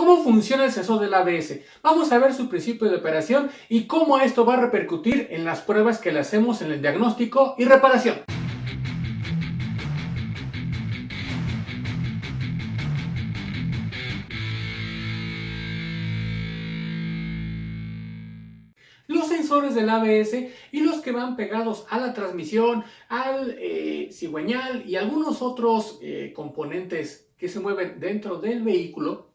¿Cómo funciona el sensor del ABS? Vamos a ver su principio de operación y cómo esto va a repercutir en las pruebas que le hacemos en el diagnóstico y reparación. Los sensores del ABS y los que van pegados a la transmisión, al cigüeñal y algunos otros componentes que se mueven dentro del vehículo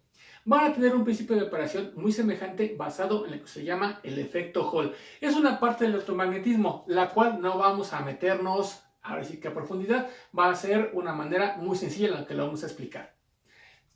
van a tener un principio de operación muy semejante basado en lo que se llama el efecto Hall. Es una parte del electromagnetismo, la cual no vamos a meternos ahora sí que a profundidad, va a ser una manera muy sencilla en la que lo vamos a explicar.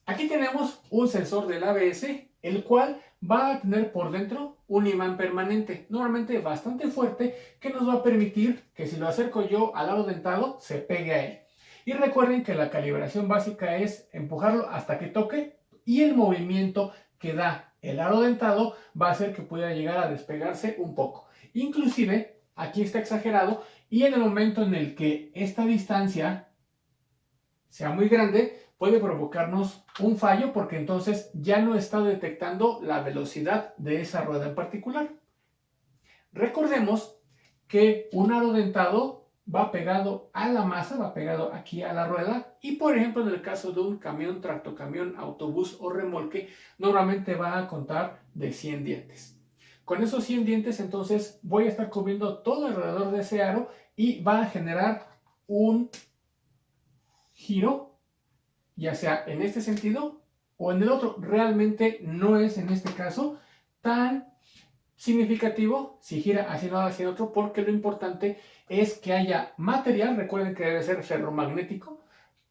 Aquí tenemos un sensor del ABS, el cual va a tener por dentro un imán permanente, normalmente bastante fuerte, que nos va a permitir que si lo acerco yo al aro dentado, se pegue a él. Y recuerden que la calibración básica es empujarlo hasta que toque y el movimiento que da el aro dentado va a hacer que pueda llegar a despegarse un poco. Inclusive, aquí está exagerado y en el momento en el que esta distancia sea muy grande, puede provocarnos un fallo porque entonces ya no está detectando la velocidad de esa rueda en particular. Recordemos que un aro dentado va pegado a la masa, va pegado aquí a la rueda y por ejemplo en el caso de un camión, tractocamión, autobús o remolque, normalmente va a contar de 100 dientes. Con esos 100 dientes entonces voy a estar cubriendo todo alrededor de ese aro y va a generar un giro, ya sea en este sentido o en el otro. Realmente no es en este caso tan significativo si gira hacia un lado hacia el otro, porque lo importante es que haya material, recuerden que debe ser ferromagnético,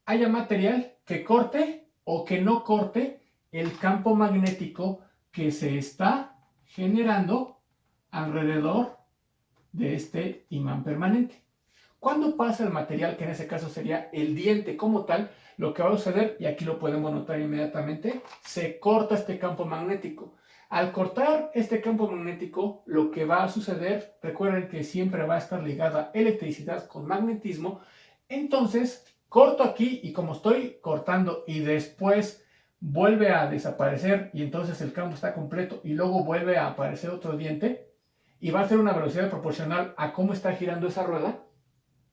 haya material que corte o que no corte el campo magnético que se está generando alrededor de este imán permanente. Cuando pasa el material, que en ese caso sería el diente como tal, lo que va a suceder, y aquí lo podemos notar inmediatamente, se corta este campo magnético. Al cortar este campo magnético, lo que va a suceder, recuerden que siempre va a estar ligada electricidad con magnetismo, entonces corto aquí y como estoy cortando y después vuelve a desaparecer y entonces el campo está completo y luego vuelve a aparecer otro diente y va a ser una velocidad proporcional a cómo está girando esa rueda.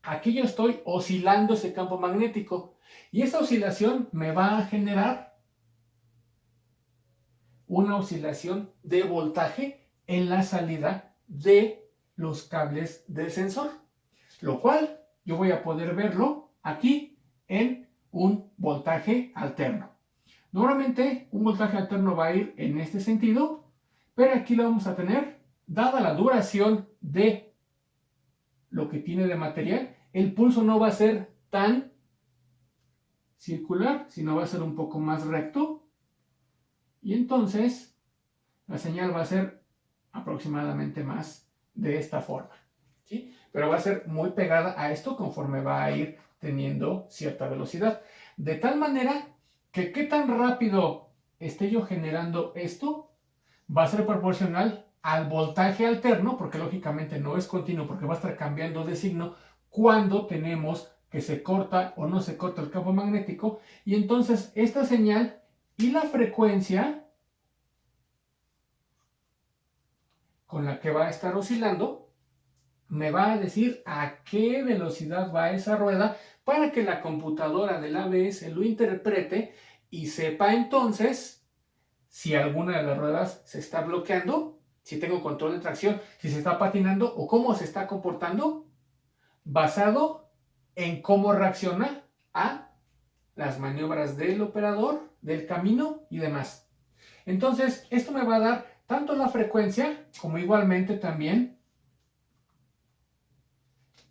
Aquí yo estoy oscilando ese campo magnético y esa oscilación me va a generar una oscilación de voltaje en la salida de los cables del sensor, lo cual yo voy a poder verlo aquí en un voltaje alterno. Normalmente un voltaje alterno va a ir en este sentido, pero aquí lo vamos a tener, dada la duración de lo que tiene de material, el pulso no va a ser tan circular, sino va a ser un poco más recto. Y entonces la señal va a ser aproximadamente más de esta forma, ¿sí? Pero va a ser muy pegada a esto conforme va a ir teniendo cierta velocidad. De tal manera que qué tan rápido esté yo generando esto va a ser proporcional al voltaje alterno, porque lógicamente no es continuo, porque va a estar cambiando de signo cuando tenemos que se corta o no se corta el campo magnético, y entonces esta señal y la frecuencia con la que va a estar oscilando me va a decir a qué velocidad va esa rueda para que la computadora del ABS lo interprete y sepa entonces si alguna de las ruedas se está bloqueando, si tengo control de tracción, si se está patinando o cómo se está comportando, basado en cómo reacciona a las maniobras del operador, del camino y demás. Entonces, esto me va a dar tanto la frecuencia como igualmente también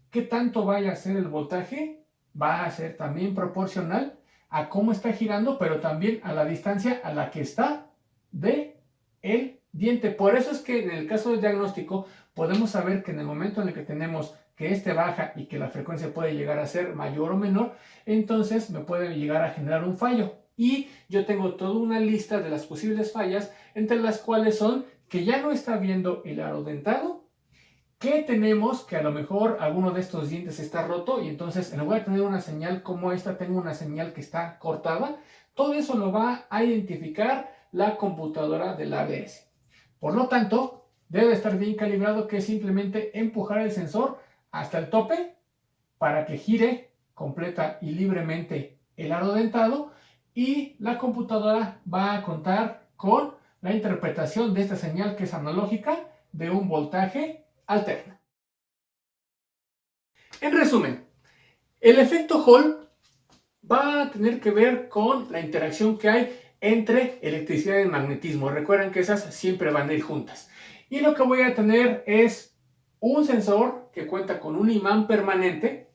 qué tanto vaya a ser el voltaje, va a ser también proporcional a cómo está girando, pero también a la distancia a la que está de el diente. Por eso es que en el caso del diagnóstico podemos saber que en el momento en el que tenemos que este baja y que la frecuencia puede llegar a ser mayor o menor, entonces me puede llegar a generar un fallo. Y yo tengo toda una lista de las posibles fallas, entre las cuales son que ya no está viendo el aro dentado, que tenemos que a lo mejor alguno de estos dientes está roto y entonces en lugar de tener una señal como esta, tengo una señal que está cortada. Todo eso lo va a identificar la computadora del ABS. Por lo tanto, debe estar bien calibrado, que es simplemente empujar el sensor hasta el tope para que gire completa y libremente el aro dentado, y la computadora va a contar con la interpretación de esta señal, que es analógica, de un voltaje alterno. En resumen, el efecto Hall va a tener que ver con la interacción que hay entre electricidad y magnetismo. Recuerden que esas siempre van a ir juntas. Y lo que voy a tener es un sensor que cuenta con un imán permanente,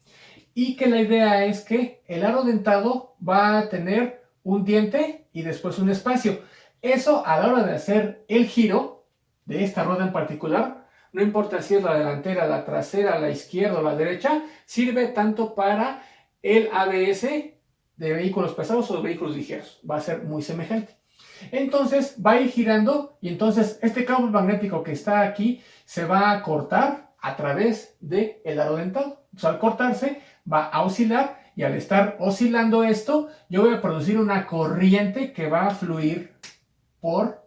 y que la idea es que el aro dentado va a tener un diente y después un espacio. Eso, a la hora de hacer el giro de esta rueda en particular, no importa si es la delantera, la trasera, la izquierda o la derecha, sirve tanto para el ABS de vehículos pesados o de vehículos ligeros. Va a ser muy semejante. Entonces va a ir girando, y entonces este cable magnético que está aquí se va a cortar a través del aro dentado. Entonces, al cortarse, va a oscilar, y al estar oscilando esto, yo voy a producir una corriente que va a fluir por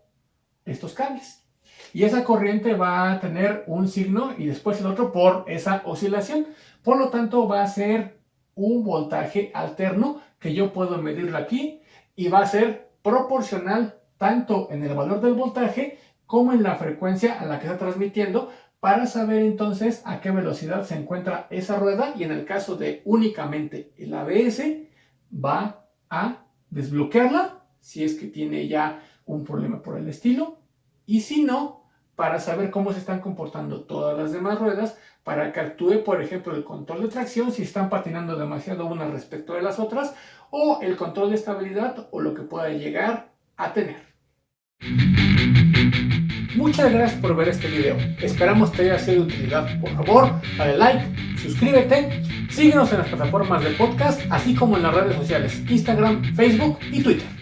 estos cables. Y esa corriente va a tener un signo y después el otro por esa oscilación. Por lo tanto, va a ser un voltaje alterno que yo puedo medirlo aquí, y va a ser proporcional tanto en el valor del voltaje como en la frecuencia a la que está transmitiendo, para saber entonces a qué velocidad se encuentra esa rueda. Y en el caso de únicamente el ABS, va a desbloquearla si es que tiene ya un problema por el estilo, y si no, para saber cómo se están comportando todas las demás ruedas, para que actúe, por ejemplo, el control de tracción si están patinando demasiado unas respecto de las otras, o el control de estabilidad, o lo que pueda llegar a tener. Muchas gracias por ver este video. Esperamos te haya sido de utilidad. Por favor, dale like, suscríbete, síguenos en las plataformas de podcast, así como en las redes sociales, Instagram, Facebook y Twitter.